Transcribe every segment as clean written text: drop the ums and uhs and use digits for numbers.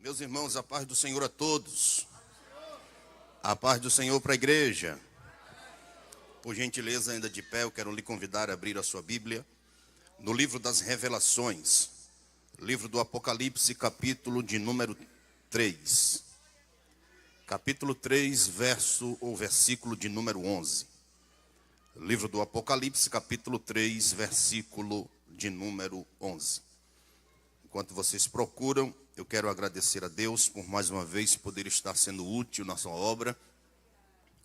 Meus irmãos, a paz do Senhor a todos. A paz do Senhor para a igreja. Por gentileza, ainda de pé, eu quero lhe convidar a abrir a sua Bíblia no livro das Revelações, livro do Apocalipse, capítulo de número 3. Capítulo 3, versículo de número 11. Livro do Apocalipse, capítulo 3, versículo de número 11. Enquanto vocês procuram, eu quero agradecer a Deus por mais uma vez poder estar sendo útil na sua obra,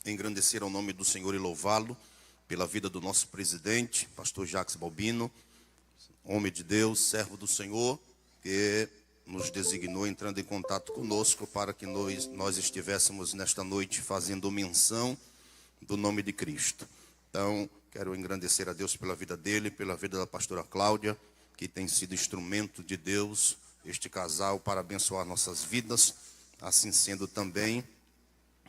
engrandecer ao nome do Senhor e louvá-lo pela vida do nosso presidente, pastor Jacques Balbino, homem de Deus, servo do Senhor, que nos designou entrando em contato conosco para que nós estivéssemos nesta noite fazendo menção do nome de Cristo. Então, quero engrandecer a Deus pela vida dele, pela vida da pastora Cláudia, que tem sido instrumento de Deus, este casal, para abençoar nossas vidas. Assim sendo também,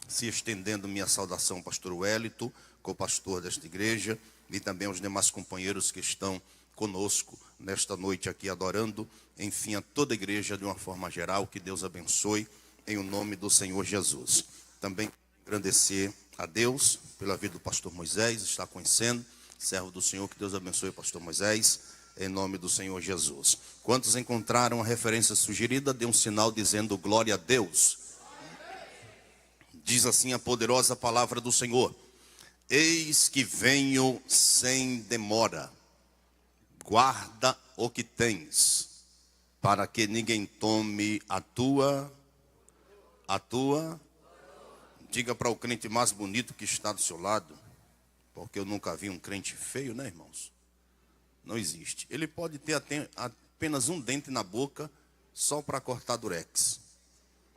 se estendendo minha saudação ao pastor Wellington, co-pastor desta igreja, e também aos demais companheiros que estão conosco nesta noite aqui adorando. Enfim, a toda a igreja de uma forma geral, que Deus abençoe em o nome do Senhor Jesus. Também agradecer a Deus pela vida do pastor Moisés, está conhecendo, servo do Senhor, que Deus abençoe o pastor Moisés, em nome do Senhor Jesus. Quantos encontraram a referência sugerida, dê um sinal dizendo glória a Deus. Diz assim a poderosa palavra do Senhor: eis que venho sem demora, guarda o que tens, para que ninguém tome a tua. Diga para o crente mais bonito que está do seu lado, porque eu nunca vi um crente feio, né, irmãos? Não existe. Ele pode ter apenas um dente na boca, só para cortar durex.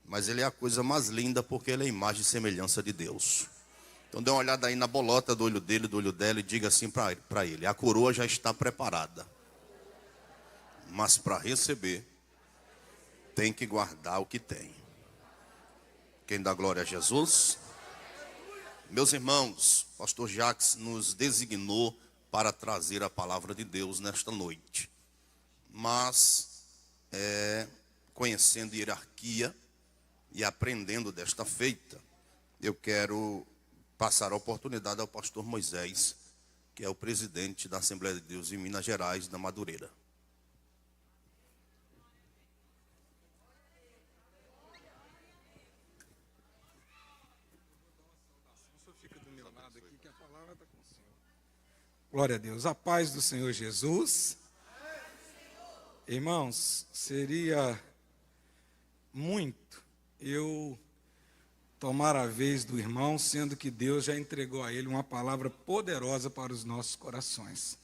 Mas ele é a coisa mais linda, porque ele é a imagem e semelhança de Deus. Então dê uma olhada aí na bolota do olho dele, do olho dela, e diga assim para ele: a coroa já está preparada. Mas para receber, tem que guardar o que tem. Quem dá glória a Jesus? Meus irmãos, pastor Jacques nos designou para trazer a palavra de Deus nesta noite. Mas, conhecendo hierarquia e aprendendo desta feita, eu quero passar a oportunidade ao pastor Moisés, que é o presidente da Assembleia de Deus em Minas Gerais, da Madureira. Glória a Deus. A paz do Senhor Jesus. Irmãos, seria muito eu tomar a vez do irmão, sendo que Deus já entregou a ele uma palavra poderosa para os nossos corações.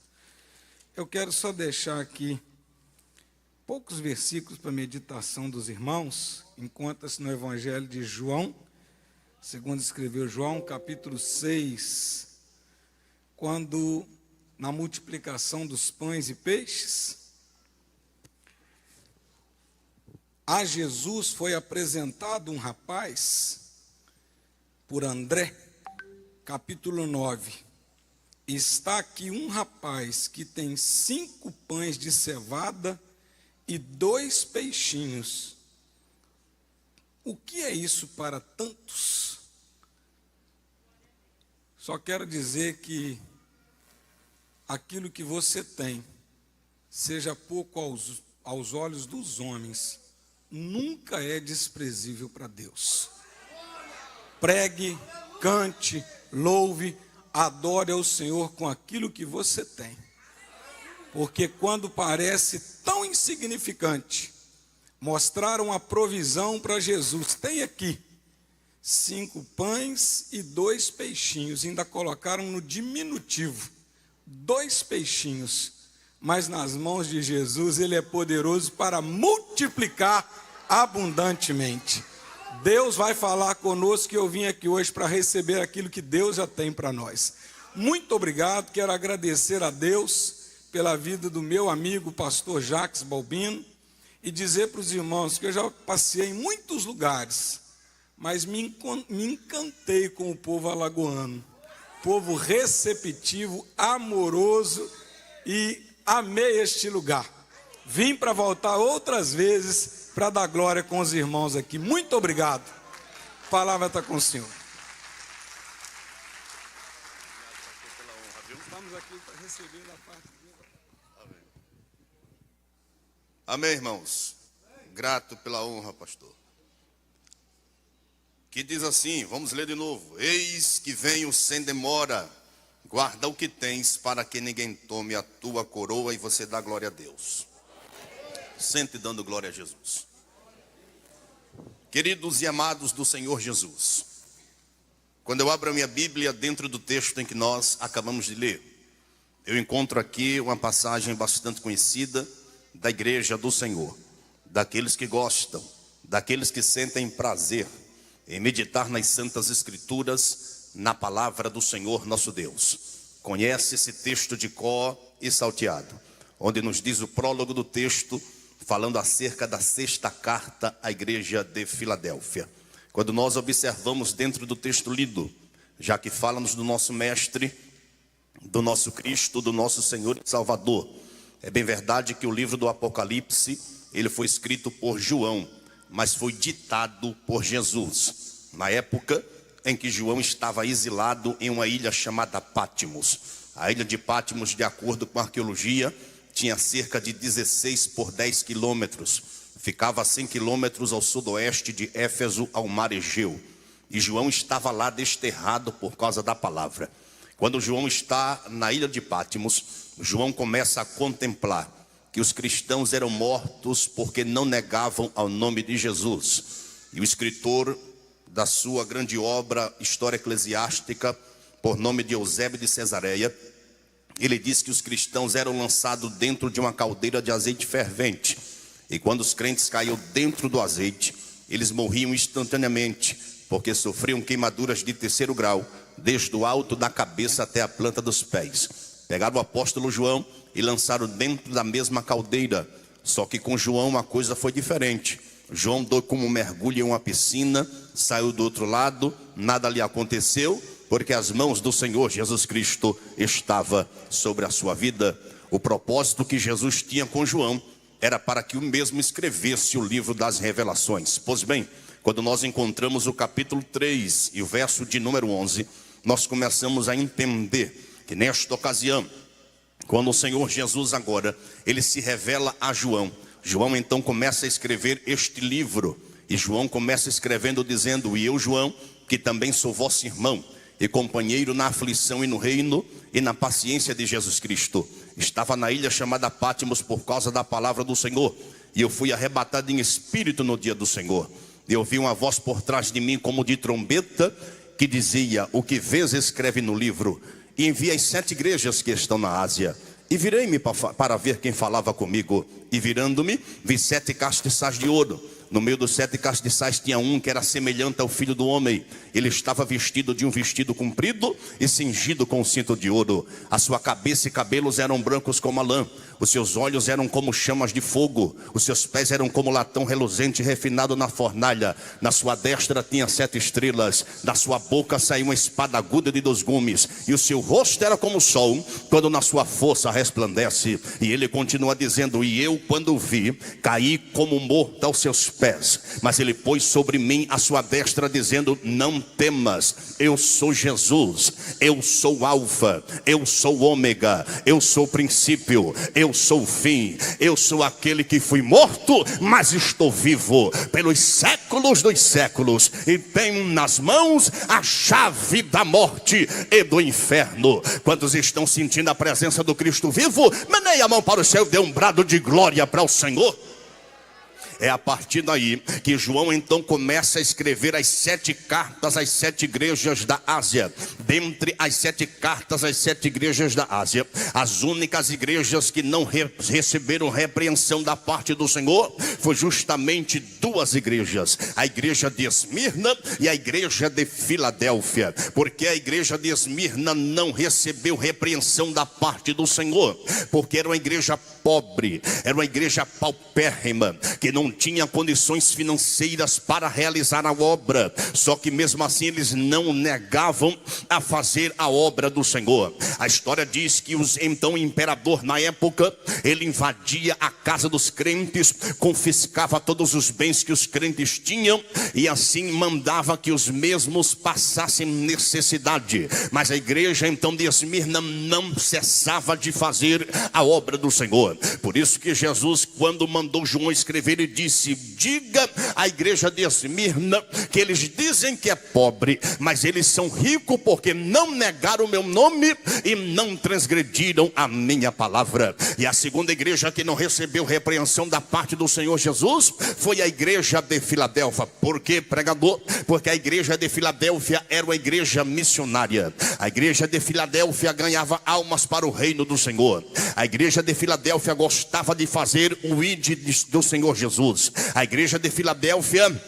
Eu quero só deixar aqui poucos versículos para a meditação dos irmãos. Encontra-se no Evangelho de João, segundo escreveu João, capítulo 6, quando na multiplicação dos pães e peixes, a Jesus foi apresentado um rapaz, por André, capítulo 9. Está aqui um rapaz que tem 5 pães de cevada e 2 peixinhos. O que é isso para tantos? Só quero dizer que aquilo que você tem, seja pouco aos olhos dos homens, nunca é desprezível para Deus. Pregue, cante, louve, adore ao Senhor com aquilo que você tem. Porque quando parece tão insignificante, mostraram a provisão para Jesus. Tem aqui 5 pães e 2 peixinhos, ainda colocaram no diminutivo, 2 peixinhos, mas nas mãos de Jesus ele é poderoso para multiplicar abundantemente. Deus vai falar conosco, e eu vim aqui hoje para receber aquilo que Deus já tem para nós. Muito obrigado, quero agradecer a Deus pela vida do meu amigo pastor Jacques Balbino, e dizer para os irmãos que eu já passei em muitos lugares, mas me encantei com o povo alagoano. Povo receptivo, amoroso, e amei este lugar. Vim para voltar outras vezes para dar glória com os irmãos aqui. Muito obrigado. A palavra está com o senhor. Estamos aqui para receber da parte de Deus. Amém, irmãos. Grato pela honra, pastor. Que diz assim, vamos ler de novo. Eis que venho sem demora. Guarda o que tens para que ninguém tome a tua coroa e você dá glória a Deus. Sente dando glória a Jesus. Queridos e amados do Senhor Jesus, quando eu abro a minha Bíblia dentro do texto em que nós acabamos de ler, eu encontro aqui uma passagem bastante conhecida da igreja do Senhor, daqueles que gostam, daqueles que sentem prazer em meditar nas santas escrituras, na palavra do Senhor nosso Deus. Conhece esse texto de cor e salteado, onde nos diz o prólogo do texto, falando acerca da sexta carta à igreja de Filadélfia. Quando nós observamos dentro do texto lido, já que fala-nos do nosso mestre, do nosso Cristo, do nosso Senhor e Salvador, é bem verdade que o livro do Apocalipse, ele foi escrito por João, mas foi ditado por Jesus, na época em que João estava exilado em uma ilha chamada Pátimos. A ilha de Pátimos, de acordo com a arqueologia, tinha cerca de 16 por 10 quilômetros. Ficava a 100 quilômetros ao sudoeste de Éfeso, ao mar Egeu. E João estava lá desterrado por causa da palavra. Quando João está na ilha de Pátimos, João começa a contemplar que os cristãos eram mortos porque não negavam ao nome de Jesus. E o escritor da sua grande obra, História Eclesiástica, por nome de Eusébio de Cesareia, ele diz que os cristãos eram lançados dentro de uma caldeira de azeite fervente. E quando os crentes caíam dentro do azeite, eles morriam instantaneamente, porque sofriam queimaduras de 3º grau, desde o alto da cabeça até a planta dos pés. Pegaram o apóstolo João e lançaram dentro da mesma caldeira. Só que com João a coisa foi diferente. João deu como um mergulho em uma piscina, saiu do outro lado, nada lhe aconteceu, porque as mãos do Senhor Jesus Cristo estavam sobre a sua vida. O propósito que Jesus tinha com João era para que o mesmo escrevesse o livro das revelações. Pois bem, quando nós encontramos o capítulo 3 e o verso de número 11, nós começamos a entender que nesta ocasião, quando o Senhor Jesus agora, ele se revela a João, João então começa a escrever este livro, e João começa escrevendo dizendo: e eu, João, que também sou vosso irmão e companheiro na aflição e no reino e na paciência de Jesus Cristo, estava na ilha chamada Pátimos por causa da palavra do Senhor, e eu fui arrebatado em espírito no dia do Senhor, e ouvi uma voz por trás de mim como de trombeta, que dizia: o que vês escreve no livro, e envia as 7 igrejas que estão na Ásia. E virei-me para ver quem falava comigo, e virando-me, vi 7 castiçais de ouro. No meio dos 7 castiçais tinha um que era semelhante ao filho do homem. Ele estava vestido de um vestido comprido e cingido com um cinto de ouro. A sua cabeça e cabelos eram brancos como a lã. Os seus olhos eram como chamas de fogo. Os seus pés eram como latão reluzente refinado na fornalha. Na sua destra tinha 7 estrelas. Da sua boca saiu uma espada aguda de 2 gumes. E o seu rosto era como o sol, quando na sua força resplandece. E ele continua dizendo: e eu, quando o vi, caí como morto aos seus pés. Mas ele pôs sobre mim a sua destra, dizendo: não temas, eu sou Jesus, eu sou o Alfa, eu sou o Ômega, eu sou o princípio, eu sou o fim, eu sou aquele que fui morto, mas estou vivo pelos séculos dos séculos, e tenho nas mãos a chave da morte e do inferno. Quantos estão sentindo a presença do Cristo vivo? Meneie a mão para o céu e dê um brado de glória para o Senhor. É a partir daí que João então começa a escrever as 7 cartas às 7 igrejas da Ásia. Dentre as 7 cartas às 7 igrejas da Ásia, as únicas igrejas que não receberam repreensão da parte do Senhor foi justamente 2 igrejas: a igreja de Esmirna e a igreja de Filadélfia. Porque a igreja de Esmirna não recebeu repreensão da parte do Senhor, porque era uma igreja pobre, era uma igreja paupérrima, que não não tinha condições financeiras para realizar a obra. Só que mesmo assim eles não negavam a fazer a obra do Senhor. A história diz que então o imperador na época, ele invadia a casa dos crentes, confiscava todos os bens que os crentes tinham e assim mandava que os mesmos passassem necessidade. Mas a igreja então de Esmirna não cessava de fazer a obra do Senhor. Por isso que Jesus, quando mandou João escrever, ele disse: diga à igreja de Esmirna que eles dizem que é pobre, mas eles são ricos porque não negaram o meu nome e não transgrediram a minha palavra. E a segunda igreja que não recebeu repreensão da parte do Senhor Jesus foi a igreja de Filadélfia. Por quê, pregador? Porque a igreja de Filadélfia era uma igreja missionária. A igreja de Filadélfia ganhava almas para o reino do Senhor. A igreja de Filadélfia gostava de fazer o ide do Senhor Jesus. A igreja de Filadélfia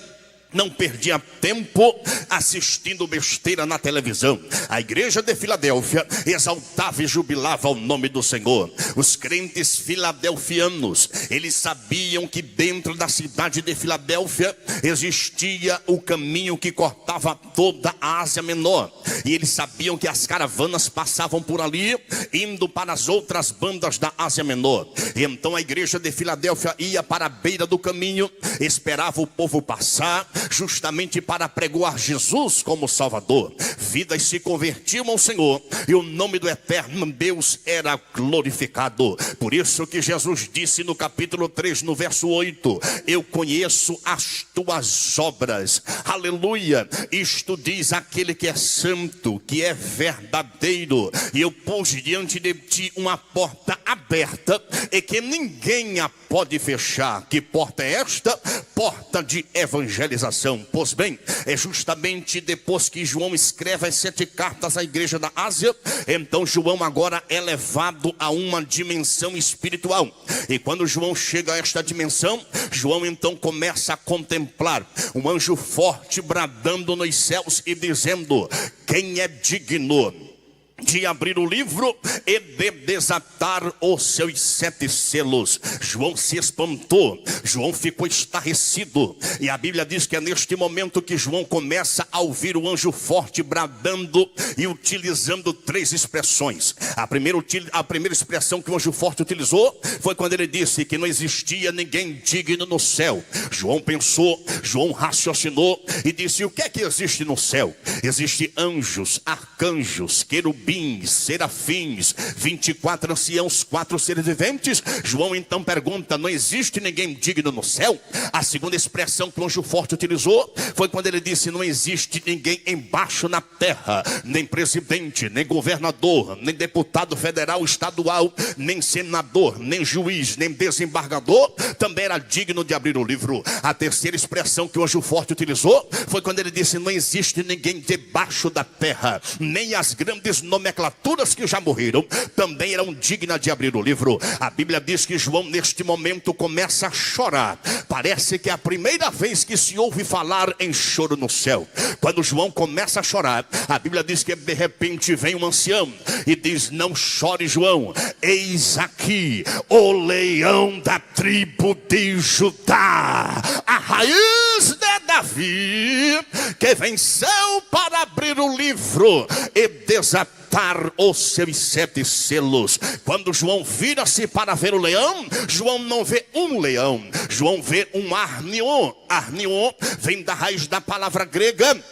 não perdia tempo assistindo besteira na televisão. A igreja de Filadélfia exaltava e jubilava o nome do Senhor. Os crentes filadelfianos, eles sabiam que dentro da cidade de Filadélfia existia o caminho que cortava toda a Ásia Menor. E eles sabiam que as caravanas passavam por ali, indo para as outras bandas da Ásia Menor. E então a igreja de Filadélfia ia para a beira do caminho, esperava o povo passar, justamente para pregoar Jesus como Salvador. Vidas se convertiam ao Senhor e o nome do eterno Deus era glorificado. Por isso que Jesus disse no capítulo 3, no verso 8: eu conheço as tuas obras. Aleluia. Isto diz aquele que é santo, que é verdadeiro, e eu pus diante de ti uma porta aberta e que ninguém a pode fechar. Que porta é esta? Porta de evangelização. Pois bem, é justamente depois que João escreve as 7 cartas à igreja da Ásia, então João agora é levado a uma dimensão espiritual. E quando João chega a esta dimensão, João então começa a contemplar um anjo forte bradando nos céus e dizendo: quem é digno de abrir o livro e de desatar os seus 7 selos? João se espantou, João ficou estarrecido. E a Bíblia diz que é neste momento que João começa a ouvir o anjo forte bradando e utilizando 3 expressões. A primeira expressão que o anjo forte utilizou foi quando ele disse que não existia ninguém digno no céu. João pensou, João raciocinou e disse: o que é que existe no céu? Existem anjos, arcanjos, querubins, serafins, 24 anciãos, 4 seres viventes. João então pergunta: não existe ninguém digno no céu? A segunda expressão que o anjo forte utilizou foi quando ele disse: não existe ninguém embaixo na terra, nem presidente, nem governador, nem deputado federal, estadual, nem senador, nem juiz, nem desembargador também era digno de abrir o livro. A terceira expressão que o anjo forte utilizou foi quando ele disse: não existe ninguém debaixo da terra, nem as grandes nomenclaturas que já morreram também eram dignas de abrir o livro. A Bíblia diz que João neste momento começa a chorar. Parece que é a primeira vez que se ouve falar em choro no céu. Quando João começa a chorar, a Bíblia diz que de repente vem um ancião e diz: não chore, João, eis aqui o leão da tribo de Judá, a raiz de Davi, que venceu para abrir o livro e desatar os seus 7 selos. Quando João vira-se para ver o leão, João não vê um leão, João vê um arnion. Arnion vem da raiz da palavra grega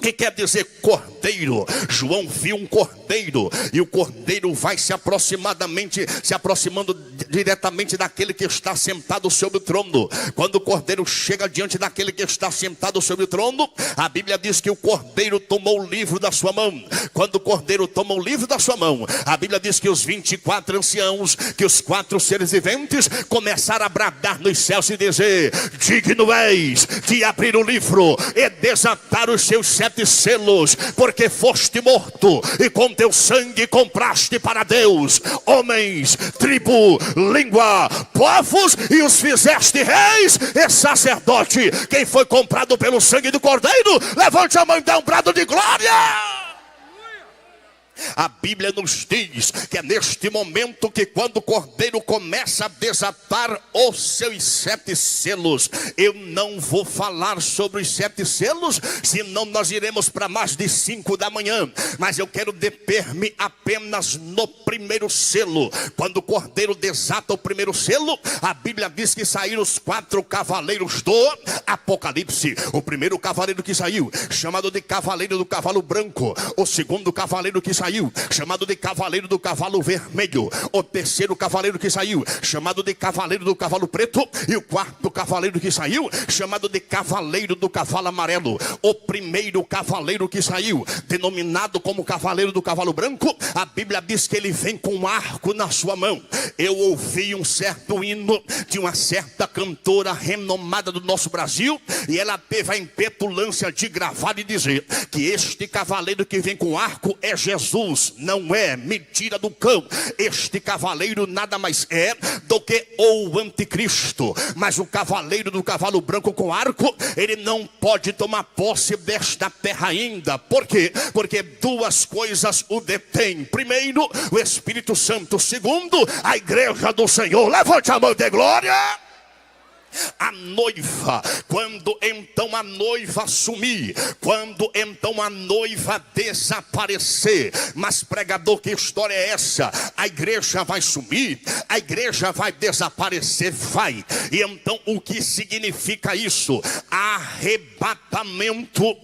que quer dizer cordeiro. João viu um cordeiro, e o cordeiro vai se aproximando diretamente daquele que está sentado sobre o trono. Quando o cordeiro chega diante daquele que está sentado sobre o trono, a Bíblia diz que o cordeiro tomou o livro da sua mão. Quando o cordeiro toma o livro da sua mão, a Bíblia diz que os 24 anciãos, que os 4 seres viventes começaram a bradar nos céus e dizer: digno és de abrir o livro e desatar os seus 7 selos, porque foste morto e com teu sangue compraste para Deus homens, tribo, língua, povos, e os fizeste reis e sacerdote. Quem foi comprado pelo sangue do cordeiro, levante a mão e dê um brado de glória. A Bíblia nos diz que é neste momento que quando o cordeiro começa a desatar os seus 7 selos. Eu não vou falar sobre os 7 selos, senão nós iremos para mais de 5 da manhã. Mas eu quero deter-me apenas no primeiro selo. Quando o cordeiro desata o primeiro selo, a Bíblia diz que saíram os 4 cavaleiros do Apocalipse. O primeiro cavaleiro que saiu, chamado de cavaleiro do cavalo branco. O segundo cavaleiro que saiu, chamado de cavaleiro do cavalo vermelho. O terceiro cavaleiro que saiu, chamado de cavaleiro do cavalo preto. E o quarto cavaleiro que saiu, chamado de cavaleiro do cavalo amarelo. O primeiro cavaleiro que saiu, denominado como cavaleiro do cavalo branco, a Bíblia diz que ele vem com um arco na sua mão. Eu ouvi um certo hino de uma certa cantora renomada do nosso Brasil, e ela teve a impetulância de gravar e dizer que este cavaleiro que vem com arco é Jesus. Não é mentira do cão. Este cavaleiro nada mais é do que o anticristo. Mas o cavaleiro do cavalo branco com arco, ele não pode tomar posse desta terra ainda. Por quê? Porque 2 coisas o detêm. Primeiro, o Espírito Santo. Segundo, a igreja do Senhor. Levante a mão de glória. A noiva, quando então a noiva sumir, quando então a noiva desaparecer. Mas pregador, que história é essa? A igreja vai sumir, a igreja vai desaparecer, vai. E então o que significa isso? Arrebatamento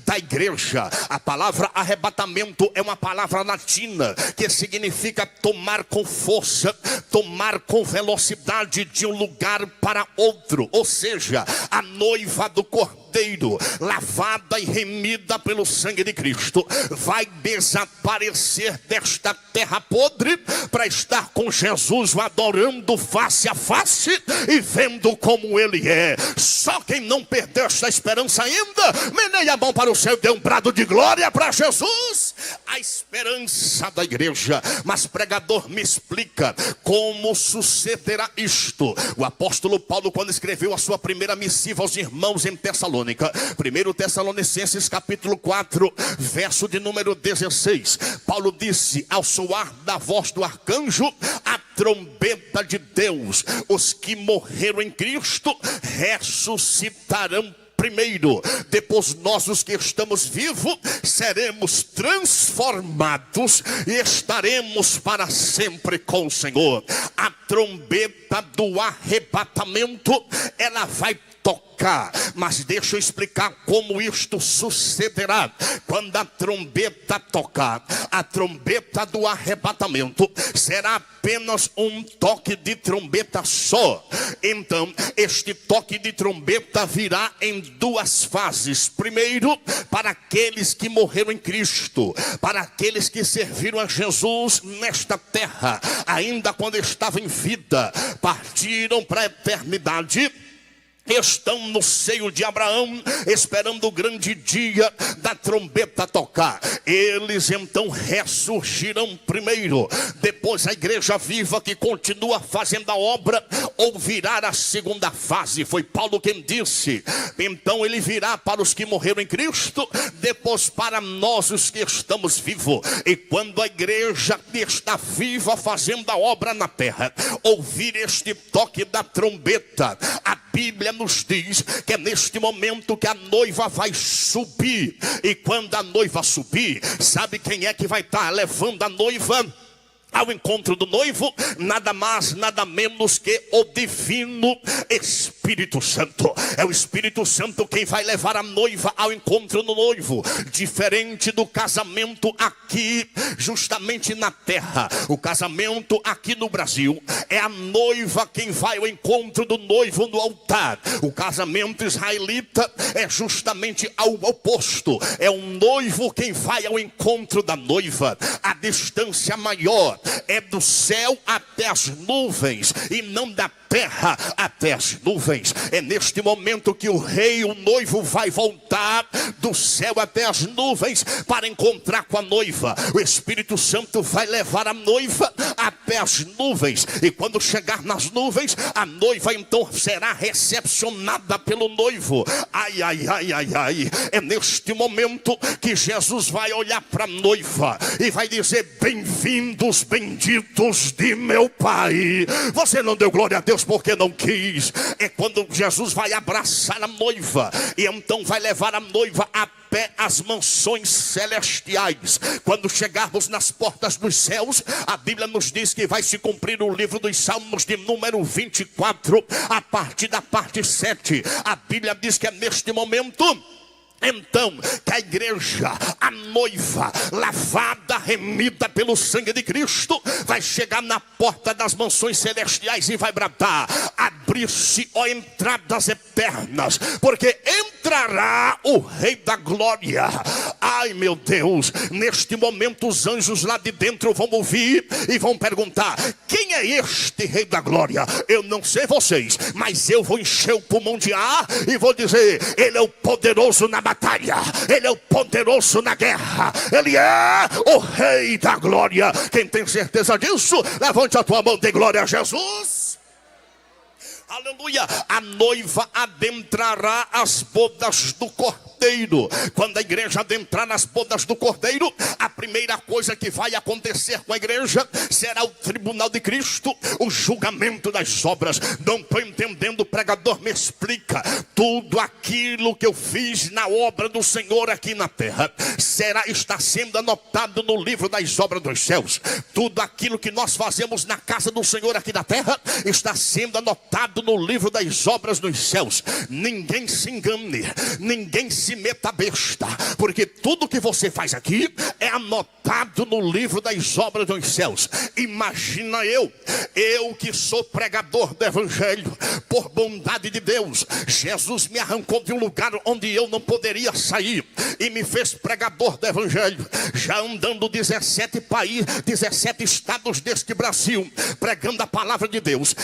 da igreja. A palavra arrebatamento é uma palavra latina que significa tomar com força, tomar com velocidade de um lugar para outro. Ou seja, a noiva do cordeiro, lavada e remida pelo sangue de Cristo, vai desaparecer desta terra podre para estar com Jesus, o adorando face a face e vendo como ele é. Só quem não perdeu esta esperança ainda, meneia a mão para o céu e dê um brado de glória para Jesus. A esperança da igreja. Mas pregador, me explica como sucederá isto. O apóstolo Paulo, quando escreveu a sua primeira missiva aos irmãos em Tessalônica, 1 Tessalonicenses capítulo 4, verso de número 16, Paulo disse: ao soar da voz do arcanjo, a trombeta de Deus, os que morreram em Cristo ressuscitarão primeiro. Depois nós, os que estamos vivos, seremos transformados e estaremos para sempre com o Senhor. A trombeta do arrebatamento, ela vai tocar, mas deixa eu explicar como isto sucederá. Quando a trombeta tocar, a trombeta do arrebatamento será apenas um toque de trombeta só. Então este toque de trombeta virá em 2 fases. Primeiro, para aqueles que morreram em Cristo, para aqueles que serviram a Jesus nesta terra, ainda quando estavam em vida, partiram para a eternidade, estão no seio de Abraão, esperando o grande dia da trombeta tocar. Eles então ressurgirão primeiro. Depois a igreja viva, que continua fazendo a obra, ouvirá a segunda fase. Foi Paulo quem disse. Então ele virá para os que morreram em Cristo, depois para nós, os que estamos vivos. E quando a igreja que está viva fazendo a obra na terra ouvir este toque da trombeta, a Bíblia nos diz que é neste momento que a noiva vai subir. E quando a noiva subir, sabe quem é que vai estar levando a noiva ao encontro do noivo? Nada mais, nada menos que o divino Espírito Santo. É o Espírito Santo quem vai levar a noiva ao encontro do noivo. Diferente do casamento aqui, justamente na terra, o casamento aqui no Brasil, é a noiva quem vai ao encontro do noivo no altar. O casamento israelita é justamente ao oposto. É o noivo quem vai ao encontro da noiva. A distância maior é do céu até as nuvens, e não da terra até as nuvens. nuvens. É neste momento que o rei, o noivo, vai voltar do céu até as nuvens para encontrar com a noiva. O Espírito Santo vai levar a noiva até as nuvens, e quando chegar nas nuvens, a noiva então será recepcionada pelo noivo. Ai, ai, ai, ai, ai. É neste momento que Jesus vai olhar para a noiva e vai dizer: bem-vindos, benditos de meu Pai. Você não deu glória a Deus porque não quis. É quando Jesus vai abraçar a noiva e então vai levar a noiva até as mansões celestiais. Quando chegarmos nas portas dos céus, a Bíblia nos diz que vai se cumprir o livro dos Salmos de número 24, a partir da parte 7. A Bíblia diz que é neste momento então que a igreja, a noiva, lavada, remida pelo sangue de Cristo, vai chegar na porta das mansões celestiais e vai bradar: abrir-se, ó entradas eternas, porque entrará o Rei da Glória. Ai, meu Deus, neste momento os anjos lá de dentro vão ouvir e vão perguntar: quem é este Rei da Glória? Eu não sei vocês, mas eu vou encher o pulmão de ar e vou dizer: ele é o poderoso na batalha, ele é o poderoso na guerra, ele é o Rei da Glória. Quem tem certeza disso, levante a tua mão, dê glória a Jesus. Aleluia. A noiva adentrará as bodas do Cordeiro. Quando a igreja adentrar nas bodas do Cordeiro, a primeira coisa que vai acontecer com a igreja será o tribunal de Cristo, o julgamento das obras. Não estou entendendo, pregador, me explica. Tudo aquilo que eu fiz na obra do Senhor aqui na terra está sendo anotado no livro das obras dos céus. Tudo aquilo que nós fazemos na casa do Senhor aqui na terra está sendo anotado no livro das obras dos céus. Ninguém se engane, ninguém se meta besta, porque tudo que você faz aqui é anotado no livro das obras dos céus. Imagina eu que sou pregador do evangelho, por bondade de Deus, Jesus me arrancou de um lugar onde eu não poderia sair e me fez pregador do evangelho, já andando 17 países, 17 estados deste Brasil, pregando a palavra de Deus.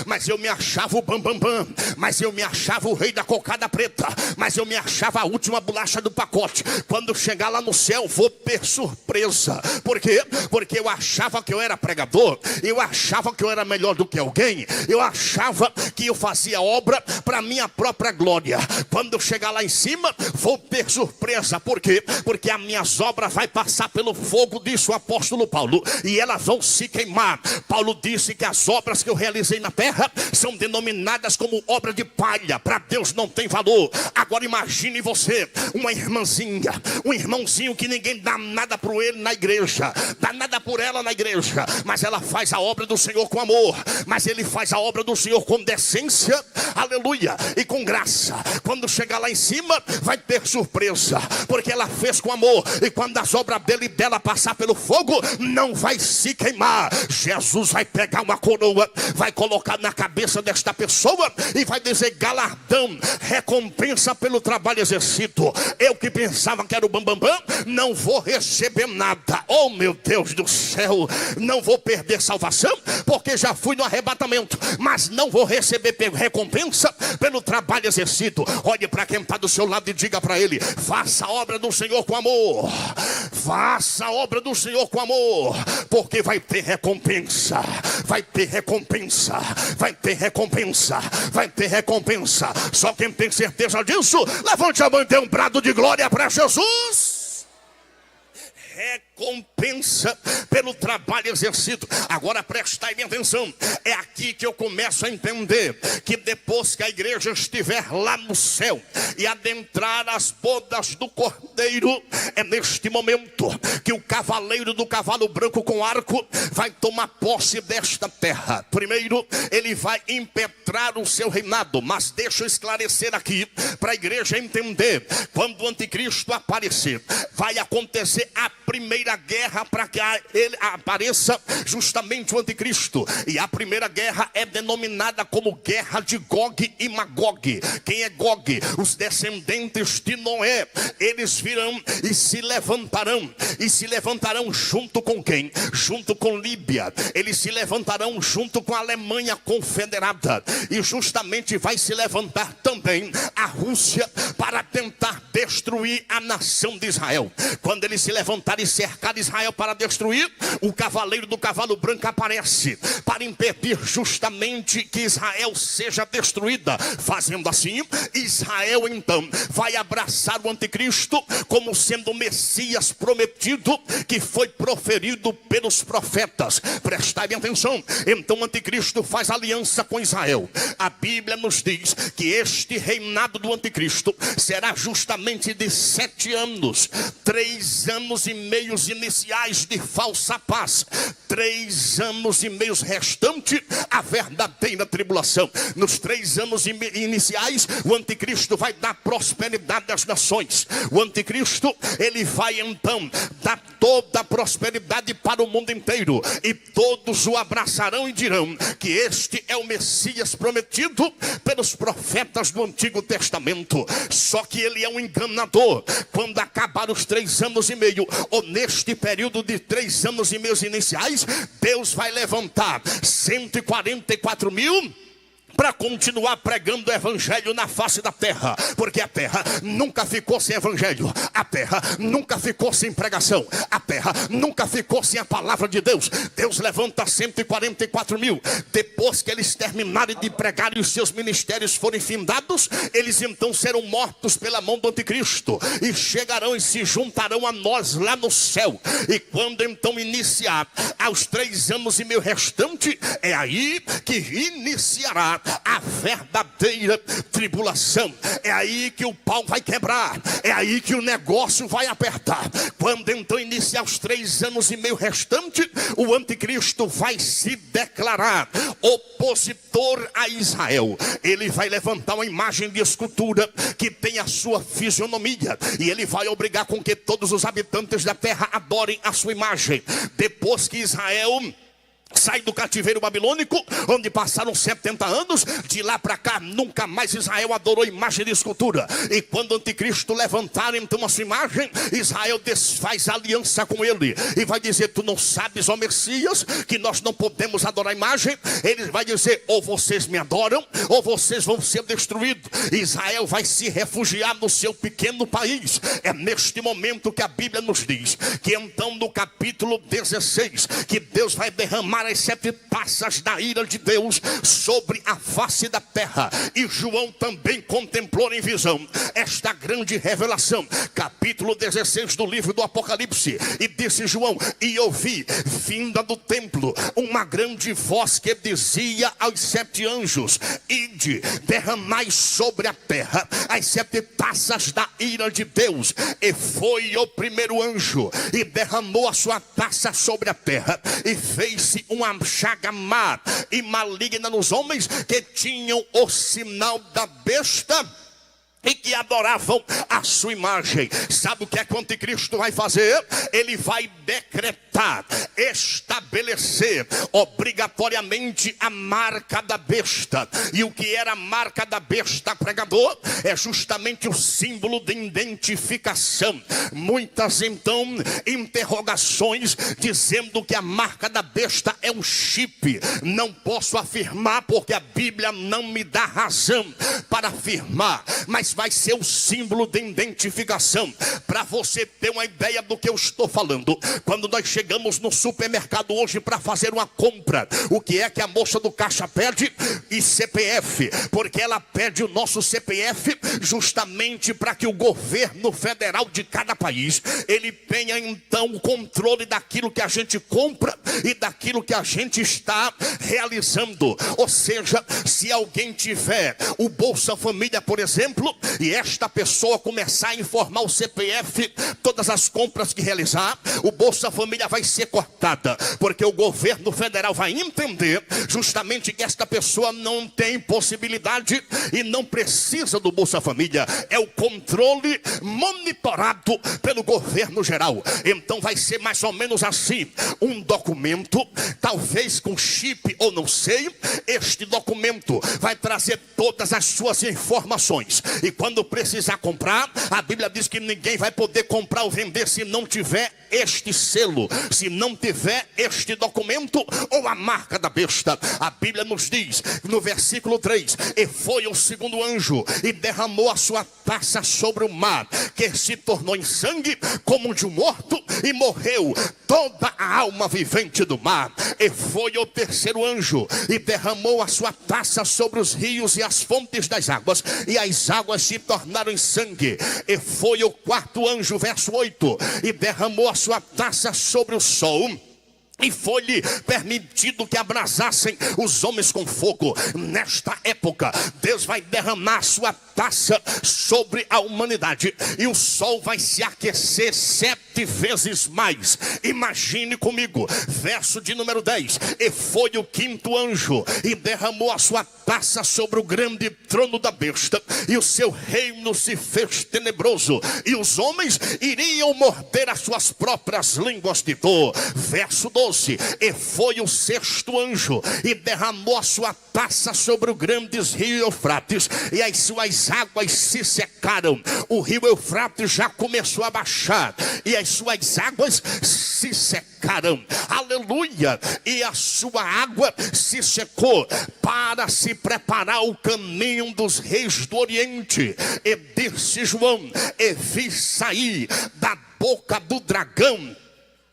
Mas eu me achava o bambambam, mas eu me achava o rei da cocada preta, mas eu me achava a última bolacha do pacote. Quando chegar lá no céu, vou ter surpresa. Por quê? Porque eu achava que eu era pregador, eu achava que eu era melhor do que alguém, eu achava que eu fazia obra para minha própria glória. Quando eu chegar lá em cima, vou ter surpresa. Por quê? Porque as minhas obras vai passar pelo fogo, disse o apóstolo Paulo, e elas vão se queimar. Paulo disse que as obras que eu realizei na terra são denominadas como obra de palha. Para Deus não tem valor. Agora imagine você, uma irmãzinha, um irmãozinho que ninguém dá nada por ele na igreja, dá nada por ela na igreja, mas ela faz a obra do Senhor com amor, mas ele faz a obra do Senhor com decência, aleluia, e com graça. Quando chegar lá em cima, vai ter surpresa, porque ela fez com amor, e quando as obras dele e dela passar pelo fogo, não vai se queimar. Jesus vai pegar uma coroa, vai colocar na cabeça desta pessoa e vai dizer: galardão, recompensa pelo trabalho exercido. Eu que pensava que era o bambambam, não vou receber nada. Oh, meu Deus do céu, não vou perder salvação, porque já fui no arrebatamento, mas não vou receber recompensa pelo trabalho exercido. Olhe para quem está do seu lado e diga para ele: faça a obra do Senhor com amor, faça a obra do Senhor com amor, porque vai ter recompensa, vai ter recompensa, vai ter recompensa, vai ter recompensa. Só quem tem certeza disso, levante a mão e dê um brado de glória para Jesus. Recompensa pelo trabalho exercido. Agora prestai minha atenção. É aqui que eu começo a entender que depois que a igreja estiver lá no céu e adentrar as bodas do Cordeiro, é neste momento que o cavaleiro do cavalo branco com arco vai tomar posse desta terra. Primeiro, ele vai impetrar o seu reinado, mas deixa eu esclarecer aqui para a igreja entender. Quando o anticristo aparecer, vai acontecer a primeira primeira guerra para que ele apareça justamente o anticristo. E a primeira guerra é denominada como guerra de Gog e Magog. Quem é Gog? Os descendentes de Noé. Eles virão e se levantarão. E se levantarão junto com quem? Junto com Líbia. Eles se levantarão junto com a Alemanha confederada. E justamente vai se levantar também a Rússia para tentar destruir a nação de Israel. Quando eles se levantarem e cercar Israel para destruir, o cavaleiro do cavalo branco aparece para impedir justamente que Israel seja destruída. Fazendo assim, Israel então vai abraçar o anticristo como sendo o Messias prometido que foi proferido pelos profetas. Prestem atenção. Então o anticristo faz aliança com Israel. A Bíblia nos diz que este reinado do anticristo será justamente de 7 anos, 3 anos e meios iniciais de falsa paz, 3 anos e meios restantes a verdadeira tribulação. Nos 3 anos iniciais, o anticristo vai dar prosperidade às nações. O anticristo, ele vai então dar toda a prosperidade para o mundo inteiro, e todos o abraçarão e dirão que este é o Messias prometido pelos profetas do Antigo Testamento. Só que ele é um enganador. Quando acabar os 3 anos e meio, ou neste período de 3 anos e meio iniciais, Deus vai levantar 144 mil para continuar pregando o evangelho na face da terra, porque a terra nunca ficou sem evangelho, a terra nunca ficou sem pregação, a terra nunca ficou sem a palavra de Deus. Deus levanta 144 mil, depois que eles terminarem de pregar e os seus ministérios forem findados, eles então serão mortos pela mão do anticristo, e chegarão e se juntarão a nós lá no céu. E quando então iniciar aos 3 anos e meio restante, é aí que iniciará a verdadeira tribulação. É aí que o pau vai quebrar, é aí que o negócio vai apertar. Quando então iniciar os 3 anos e meio restantes, o anticristo vai se declarar opositor a Israel. Ele vai levantar uma imagem de escultura que tem a sua fisionomia, e ele vai obrigar com que todos os habitantes da terra adorem a sua imagem. Depois que Israel sai do cativeiro babilônico, onde passaram 70 anos, de lá para cá nunca mais Israel adorou imagem de escultura. E quando o anticristo levantar então a sua imagem, Israel desfaz aliança com ele e vai dizer: tu não sabes, ó Messias, que nós não podemos adorar imagem? Ele vai dizer: ou vocês me adoram, ou vocês vão ser destruídos. Israel vai se refugiar no seu pequeno país. É neste momento que a Bíblia nos diz que então no capítulo 16, que Deus vai derramar as 7 taças da ira de Deus sobre a face da terra. E João também contemplou em visão esta grande revelação. Capítulo 16 do livro do Apocalipse. E disse João: e ouvi vinda do templo uma grande voz que dizia aos 7 anjos: ide, derramai sobre a terra as 7 taças da ira de Deus. E foi o primeiro anjo e derramou a sua taça sobre a terra, e fez-se uma chaga má e maligna nos homens que tinham o sinal da besta e que adoravam a sua imagem. Sabe o que é que o anticristo vai fazer? Ele vai decretar, estabelecer obrigatoriamente a marca da besta. E o que era a marca da besta, pregador? É justamente o símbolo de identificação. Muitas então interrogações dizendo que a marca da besta é um chip. Não posso afirmar porque a Bíblia não me dá razão para afirmar, mas vai ser o símbolo de identificação. Para você ter uma ideia do que eu estou falando, quando nós chegamos no supermercado hoje para fazer uma compra, o que é que a moça do caixa pede? E CPF, porque ela pede o nosso CPF justamente para que o governo federal de cada país, ele tenha então o controle daquilo que a gente compra e daquilo que a gente está realizando. Ou seja, se alguém tiver o Bolsa Família, por exemplo, exemplo, e esta pessoa começar a informar o CPF, todas as compras que realizar, o Bolsa Família vai ser cortada, porque o governo federal vai entender justamente que esta pessoa não tem possibilidade e não precisa do Bolsa Família. É o controle monitorado pelo governo geral. Então vai ser mais ou menos assim, um documento, talvez com chip ou não sei. Este documento vai trazer todas as suas informações, e quando precisar comprar, a Bíblia diz que ninguém vai poder comprar ou vender se não tiver este selo, se não tiver este documento ou a marca da besta. A Bíblia nos diz no versículo 3: e foi o segundo anjo e derramou a sua taça sobre o mar, que se tornou em sangue como de um morto, e morreu toda a alma vivente do mar. E foi o terceiro anjo e derramou a sua taça sobre os rios e as fontes das águas, e as águas se tornaram em sangue. E foi o quarto anjo, verso 8, e derramou a sua taça sobre o sol, e foi-lhe permitido que abrasassem os homens com fogo. Nesta época, Deus vai derramar a sua taça sobre a humanidade, e o sol vai se aquecer 7 vezes mais. Imagine comigo, verso de número 10: e foi o quinto anjo e derramou a sua taça sobre o grande trono da besta, e o seu reino se fez tenebroso, e os homens iriam morder as suas próprias línguas de dor. Verso 12: e foi o sexto anjo e derramou a sua taça sobre o grande rio Eufrates, e as suas águas se secaram. O rio Eufrates já começou a baixar, e as suas águas se secaram. Aleluia! E a sua água se secou para se preparar o caminho dos reis do Oriente. E disse João: e vi sair da boca do dragão,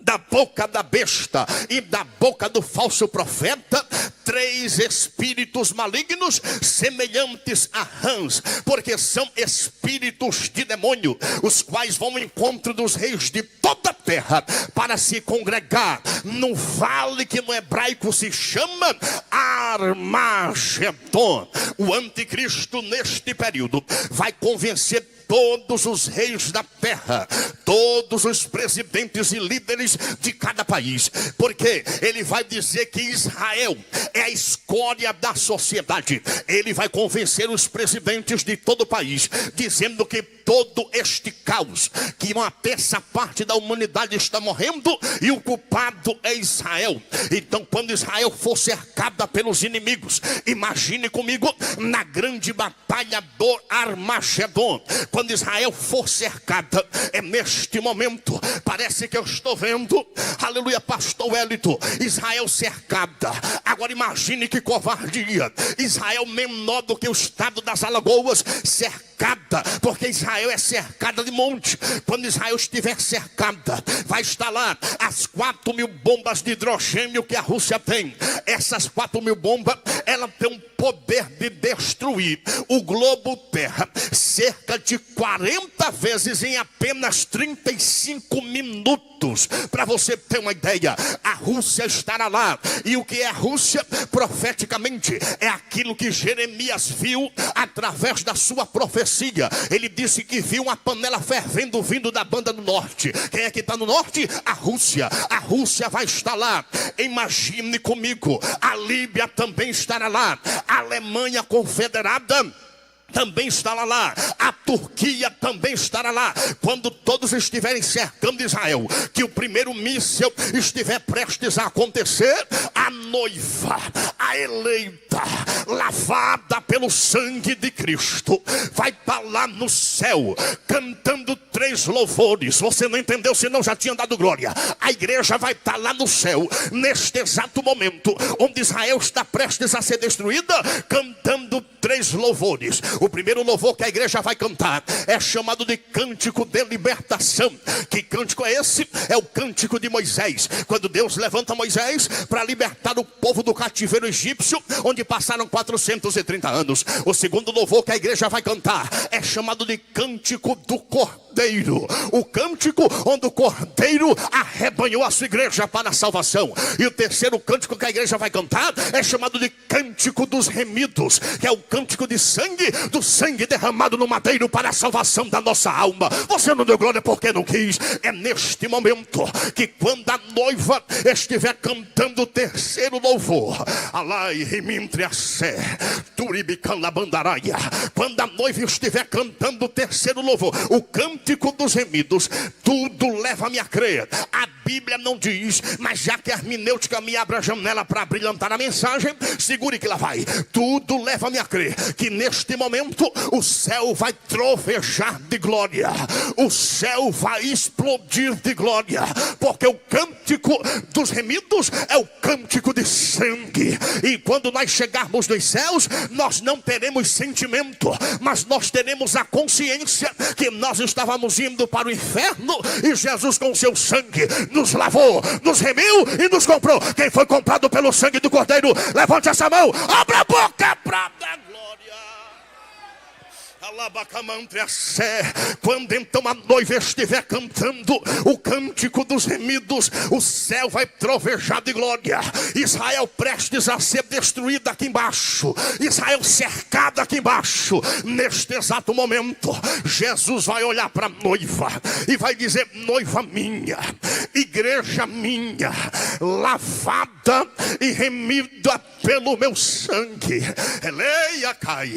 da boca da besta e da boca do falso profeta, 3 espíritos malignos semelhantes a rãs, porque são espíritos de demônio, os quais vão ao encontro dos reis de toda a terra para se congregar no vale que no hebraico se chama Armagedon. O anticristo neste período vai convencer todos os reis da terra, todos os presidentes e líderes de cada país, porque ele vai dizer que Israel é a escória da sociedade. Ele vai convencer os presidentes de todo o país, dizendo que todo este caos, que uma terça parte da humanidade está morrendo, e o culpado é Israel. Então, quando Israel for cercada pelos inimigos, imagine comigo, na grande batalha do Armagedon, quando Israel for cercada, é neste momento, parece que eu estou vendo, aleluia, pastor Wellington, Israel cercada. Agora imagine que covardia, Israel menor do que o estado das Alagoas, cercada, porque Israel é cercada de monte. Quando Israel estiver cercada, vai estar lá as 4.000 bombas de hidrogênio que a Rússia tem. Essas 4.000 bombas, ela tem um poder de destruir o globo terra cerca de 40 vezes em apenas 35 minutos. Para você ter uma ideia, a Rússia estará lá. E o que é a Rússia? Profeticamente é aquilo que Jeremias viu através da sua profecia. Ele disse que viu uma panela fervendo vindo da banda do norte. Quem é que está no norte? A Rússia. A Rússia vai estar lá. Imagine comigo, a Líbia também estará lá, a Alemanha Confederada também estará lá, a Turquia também estará lá. Quando todos estiverem cercando Israel, que o primeiro míssil estiver prestes a acontecer, a noiva, a eleita, lavada pelo sangue de Cristo, vai estar lá no céu, cantando 3 louvores. Você não entendeu, senão já tinha dado glória. A igreja vai estar lá no céu, neste exato momento, onde Israel está prestes a ser destruída, cantando 3 louvores. O primeiro louvor que a igreja vai cantar é chamado de cântico de libertação. Que cântico é esse? É o cântico de Moisés, quando Deus levanta Moisés para libertar o povo do cativeiro egípcio, onde passaram 430 anos. O segundo louvor que a igreja vai cantar é chamado de cântico do Cordeiro, o cântico onde o Cordeiro arrebanhou a sua igreja para a salvação. E o terceiro cântico que a igreja vai cantar é chamado de cântico dos remidos, que é o cântico de sangue do sangue derramado no madeiro para a salvação da nossa alma. Você não deu glória porque não quis. É neste momento que quando a noiva estiver cantando o terceiro louvor, alai remintre a sé, turibicalabandaraia, quando a noiva estiver cantando o terceiro louvor, o cântico dos remidos, tudo leva-me a crer. A Bíblia não diz, mas já que a hermenêutica me abre a janela para brilhantar a mensagem, segure que lá vai. Tudo leva-me a crer que neste momento o céu vai trovejar de glória, o céu vai explodir de glória, porque o cântico dos remidos é o cântico de sangue. E quando nós chegarmos nos céus, nós não teremos sentimento, mas nós teremos a consciência que nós estávamos indo para o inferno e Jesus com seu sangue nos lavou, nos remiu e nos comprou. Quem foi comprado pelo sangue do Cordeiro, levante essa mão, abra a boca para dar glória. Quando então a noiva estiver cantando o cântico dos remidos, o céu vai trovejar de glória. Israel prestes a ser destruído aqui embaixo, Israel cercado aqui embaixo. Neste exato momento, Jesus vai olhar para a noiva e vai dizer: noiva minha, igreja minha, lavada e remida pelo meu sangue. Eleia cai,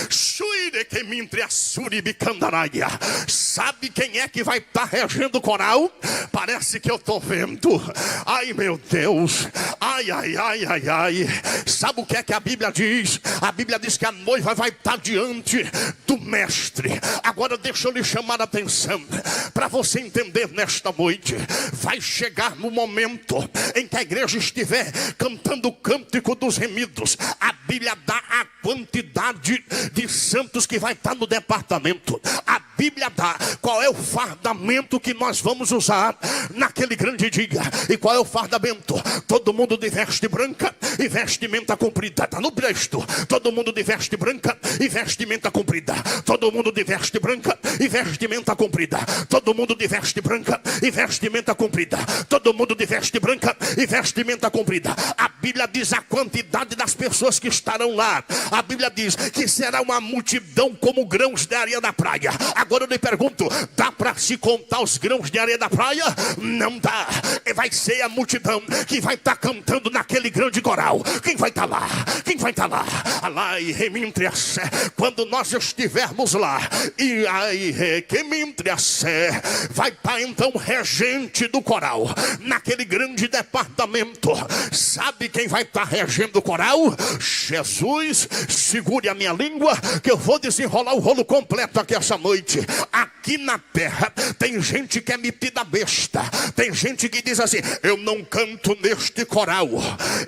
suire que me entre a suribicandaraia. Sabe quem é que vai estar regendo o coral? Parece que eu estou vendo. Ai meu Deus, ai, ai, ai, ai, ai. Sabe o que é que a Bíblia diz? A Bíblia diz que a noiva vai estar diante do mestre. Agora deixa eu lhe chamar a atenção para você entender nesta noite. Vai chegar no momento em que a igreja estiver cantando o cântico dos remidos. A Bíblia dá a quantidade de santos que vai estar no departamento. A Bíblia dá qual é o fardamento que nós vamos usar naquele grande dia. E qual é o fardamento? Todo mundo de veste branca e vestimenta comprida. Está no texto. Todo mundo de veste branca e vestimenta comprida. Todo mundo de veste branca e vestimenta comprida. Todo mundo de veste branca e vestimenta comprida. Todo mundo de veste branca e vestimenta comprida. A Bíblia diz a quantidade das pessoas que estarão lá. A Bíblia diz que será uma multidão como grãos de areia da praia. Agora eu lhe pergunto, dá para se contar os grãos de areia da praia? Não dá. Vai ser a multidão que vai estar cantando naquele grande coral. Quem vai estar lá? Quem vai estar lá? Alai remintre a sé. Quando nós estivermos lá, e aí remintre a sé, vai estar então regente do coral naquele grande departamento. Sabe quem vai estar regendo o coral? Jesus. Segure a minha língua que eu vou desenrolar o rolo completo aqui essa noite. Aqui na terra tem gente que é metida besta. Tem gente que diz assim: eu não canto neste coral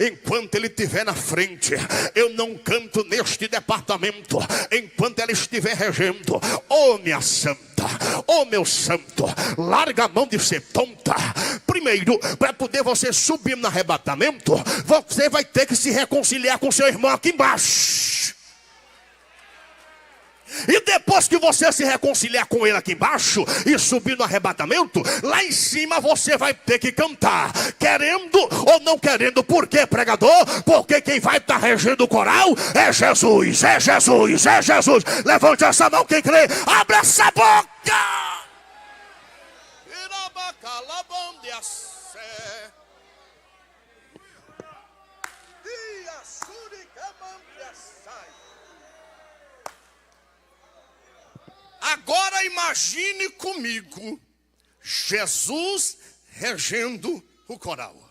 enquanto ele estiver na frente. Eu não canto neste departamento enquanto ela estiver regendo. Oh minha santa, oh meu santo, larga a mão de ser tonta. Primeiro, para poder você subir no arrebatamento, você vai ter que se reconciliar com seu irmão aqui embaixo. E depois que você se reconciliar com ele aqui embaixo e subir no arrebatamento, lá em cima você vai ter que cantar, querendo ou não querendo. Por quê, pregador? Porque quem vai estar regendo o coral é Jesus, é Jesus, é Jesus. Levante essa mão quem crê, abre essa boca. Agora imagine comigo Jesus regendo o coral.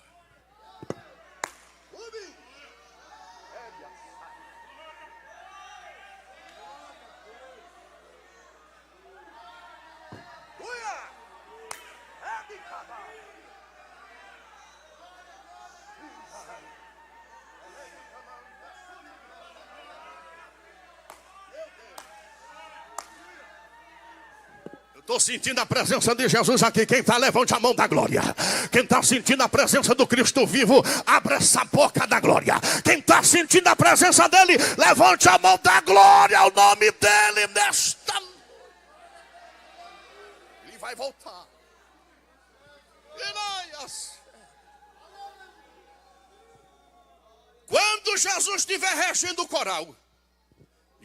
Estou sentindo a presença de Jesus aqui. Quem está, levante a mão da glória. Quem está sentindo a presença do Cristo vivo, abra essa boca da glória. Quem está sentindo a presença dele, levante a mão da glória ao nome dele nesta. Ele vai voltar. Quando Jesus estiver regendo o coral,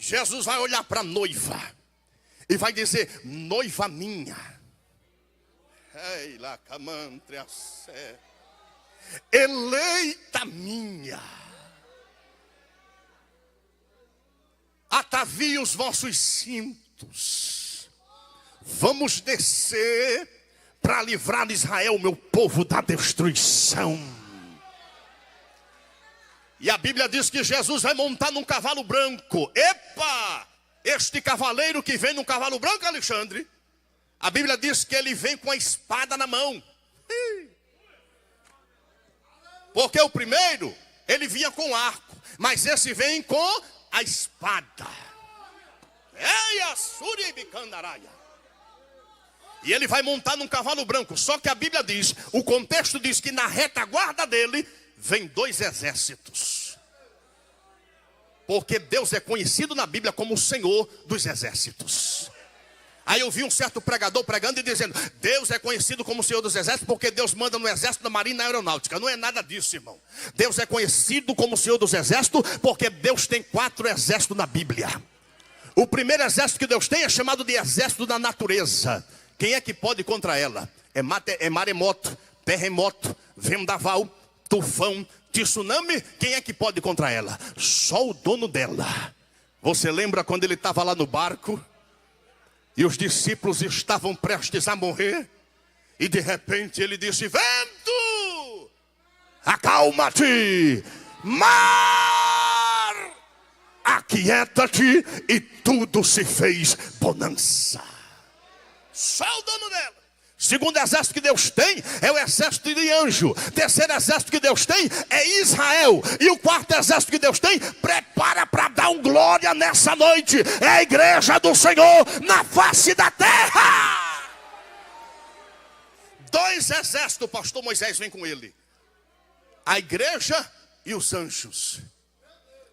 Jesus vai olhar para a noiva e vai dizer: noiva minha, ei lá, camantria, eleita minha, ataviem os vossos cintos, vamos descer para livrar Israel, meu povo, da destruição. E a Bíblia diz que Jesus vai montar num cavalo branco. Epa! Este cavaleiro que vem num cavalo branco, Alexandre, a Bíblia diz que ele vem com a espada na mão. Porque o primeiro, ele vinha com arco, mas esse vem com a espada. E ele vai montar num cavalo branco. Só que a Bíblia diz, o contexto diz que na retaguarda dele vem 2 exércitos. Porque Deus é conhecido na Bíblia como o Senhor dos exércitos. Aí eu vi um certo pregador pregando e dizendo: Deus é conhecido como o Senhor dos exércitos porque Deus manda no exército, na marinha e na aeronáutica. Não é nada disso, irmão. Deus é conhecido como o Senhor dos exércitos porque Deus tem 4 exércitos na Bíblia. O primeiro exército que Deus tem é chamado de exército da natureza. Quem é que pode contra ela? É maremoto, terremoto, vendaval, tufão, tsunami. Quem é que pode contra ela? Só o dono dela. Você lembra quando ele estava lá no barco e os discípulos estavam prestes a morrer? E de repente ele disse: vento, acalma-te, mar, aquieta-te. E tudo se fez bonança. Só o dono dela. Segundo exército que Deus tem é o exército de anjo. Terceiro exército que Deus tem é Israel. E o quarto exército que Deus tem, prepara para dar um glória nessa noite, é a igreja do Senhor na face da terra. 2 exércitos, o pastor Moisés vem com ele: a igreja e os anjos.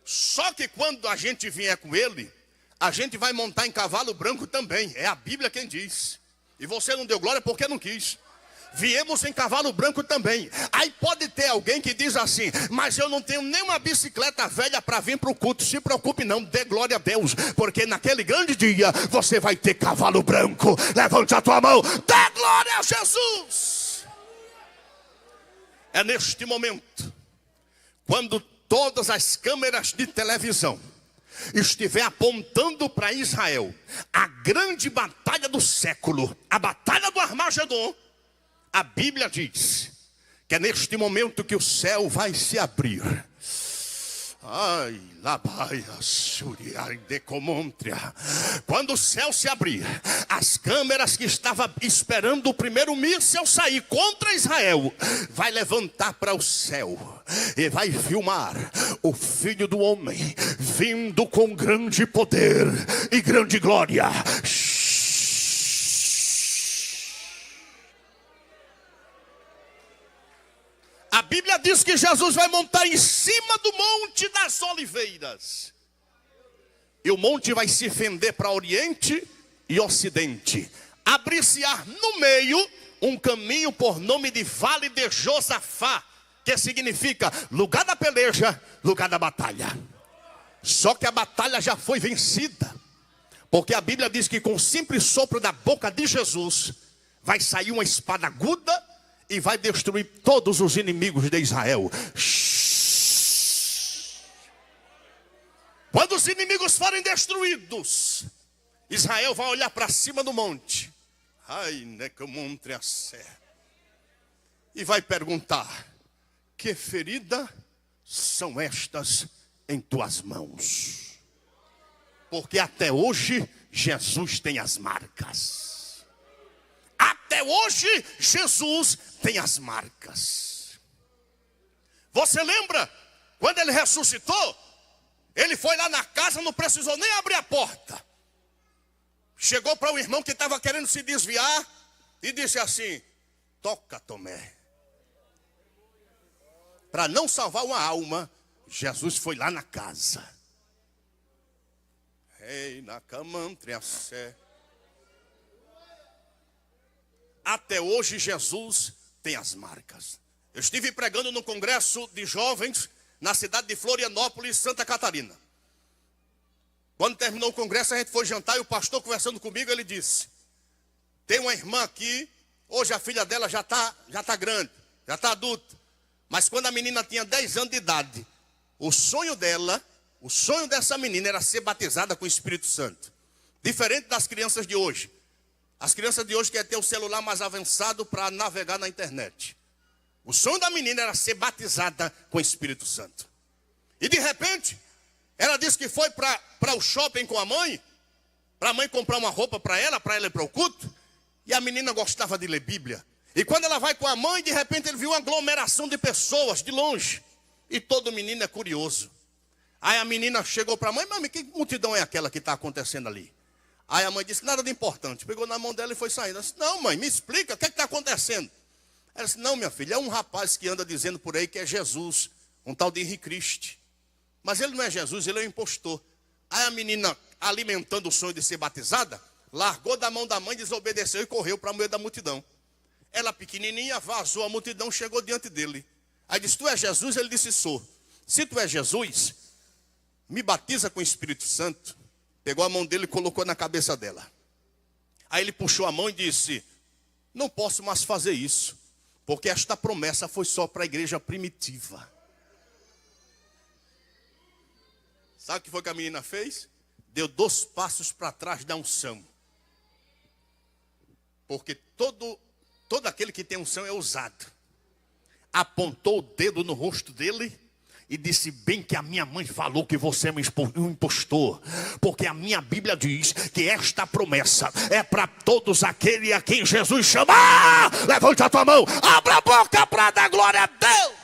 Só que quando a gente vier com ele, a gente vai montar em cavalo branco também. É a Bíblia quem diz. E você não deu glória porque não quis. Viemos em cavalo branco também. Aí pode ter alguém que diz assim: mas eu não tenho nenhuma bicicleta velha para vir para o culto. Se preocupe não, dê glória a Deus, porque naquele grande dia você vai ter cavalo branco. Levante a tua mão, dê glória a Jesus. É neste momento, quando todas as câmeras de televisão estiver apontando para Israel, a grande batalha do século, a batalha do Armagedon, a Bíblia diz que é neste momento que o céu vai se abrir. Ai, labaia, suriai, decomontria. Quando o céu se abrir, as câmeras que estavam esperando o primeiro míssil sair contra Israel, vai levantar para o céu e vai filmar o Filho do Homem vindo com grande poder e grande glória. A Bíblia diz que Jesus vai montar em cima do Monte das Oliveiras. E o monte vai se fender para Oriente e Ocidente. Abrir-se-á no meio um caminho por nome de Vale de Josafá, que significa lugar da peleja, lugar da batalha. Só que a batalha já foi vencida, porque a Bíblia diz que com o simples sopro da boca de Jesus vai sair uma espada aguda e vai destruir todos os inimigos de Israel. Quando os inimigos forem destruídos, Israel vai olhar para cima do monte, e vai perguntar: que ferida são estas em tuas mãos? Porque até hoje Jesus tem as marcas. Até hoje Jesus tem as marcas. Você lembra quando ele ressuscitou? Ele foi lá na casa, não precisou nem abrir a porta. Chegou para o irmão que estava querendo se desviar e disse assim: toca, Tomé. Para não salvar uma alma, Jesus foi lá na casa. Ei, na camantriacé. Até hoje Jesus tem as marcas. Eu estive pregando no congresso de jovens na cidade de Florianópolis, Santa Catarina. Quando terminou o congresso, a gente foi jantar e o pastor conversando comigo, ele disse: tem uma irmã aqui, hoje a filha dela já tá grande, já está adulta. Mas quando a menina tinha 10 anos de idade, o sonho dessa menina era ser batizada com o Espírito Santo. Diferente das crianças de hoje. As crianças de hoje querem ter o celular mais avançado para navegar na internet. O sonho da menina era ser batizada com o Espírito Santo. E de repente, ela disse que foi para o shopping com a mãe, para a mãe comprar uma roupa para ela ir para o culto. E a menina gostava de ler Bíblia. E quando ela vai com a mãe, de repente ele viu uma aglomeração de pessoas de longe. E todo menino é curioso. Aí a menina chegou para a mãe: mãe, que multidão é aquela que está acontecendo ali? Aí a mãe disse: nada de importante. Pegou na mão dela e foi saindo. Ela disse: não, mãe, me explica, o que está acontecendo? Ela disse: não, minha filha, é um rapaz que anda dizendo por aí que é Jesus, um tal de Henrique Cristo. Mas ele não é Jesus, ele é um impostor. Aí a menina, alimentando o sonho de ser batizada, largou da mão da mãe, desobedeceu e correu para o meio da multidão. Ela pequenininha, vazou a multidão, chegou diante dele. Aí disse: tu é Jesus? Ele disse: sou. Se tu é Jesus, me batiza com o Espírito Santo. Pegou a mão dele e colocou na cabeça dela. Aí ele puxou a mão e disse: não posso mais fazer isso, porque esta promessa foi só para a igreja primitiva. Sabe o que foi que a menina fez? Deu 2 passos para trás da unção. Porque todo aquele que tem unção é ousado. Apontou o dedo no rosto dele e disse: bem que a minha mãe falou que você é um impostor, porque a minha Bíblia diz que esta promessa é para todos aqueles a quem Jesus chamar. Levante a tua mão, abra a boca para dar glória a Deus.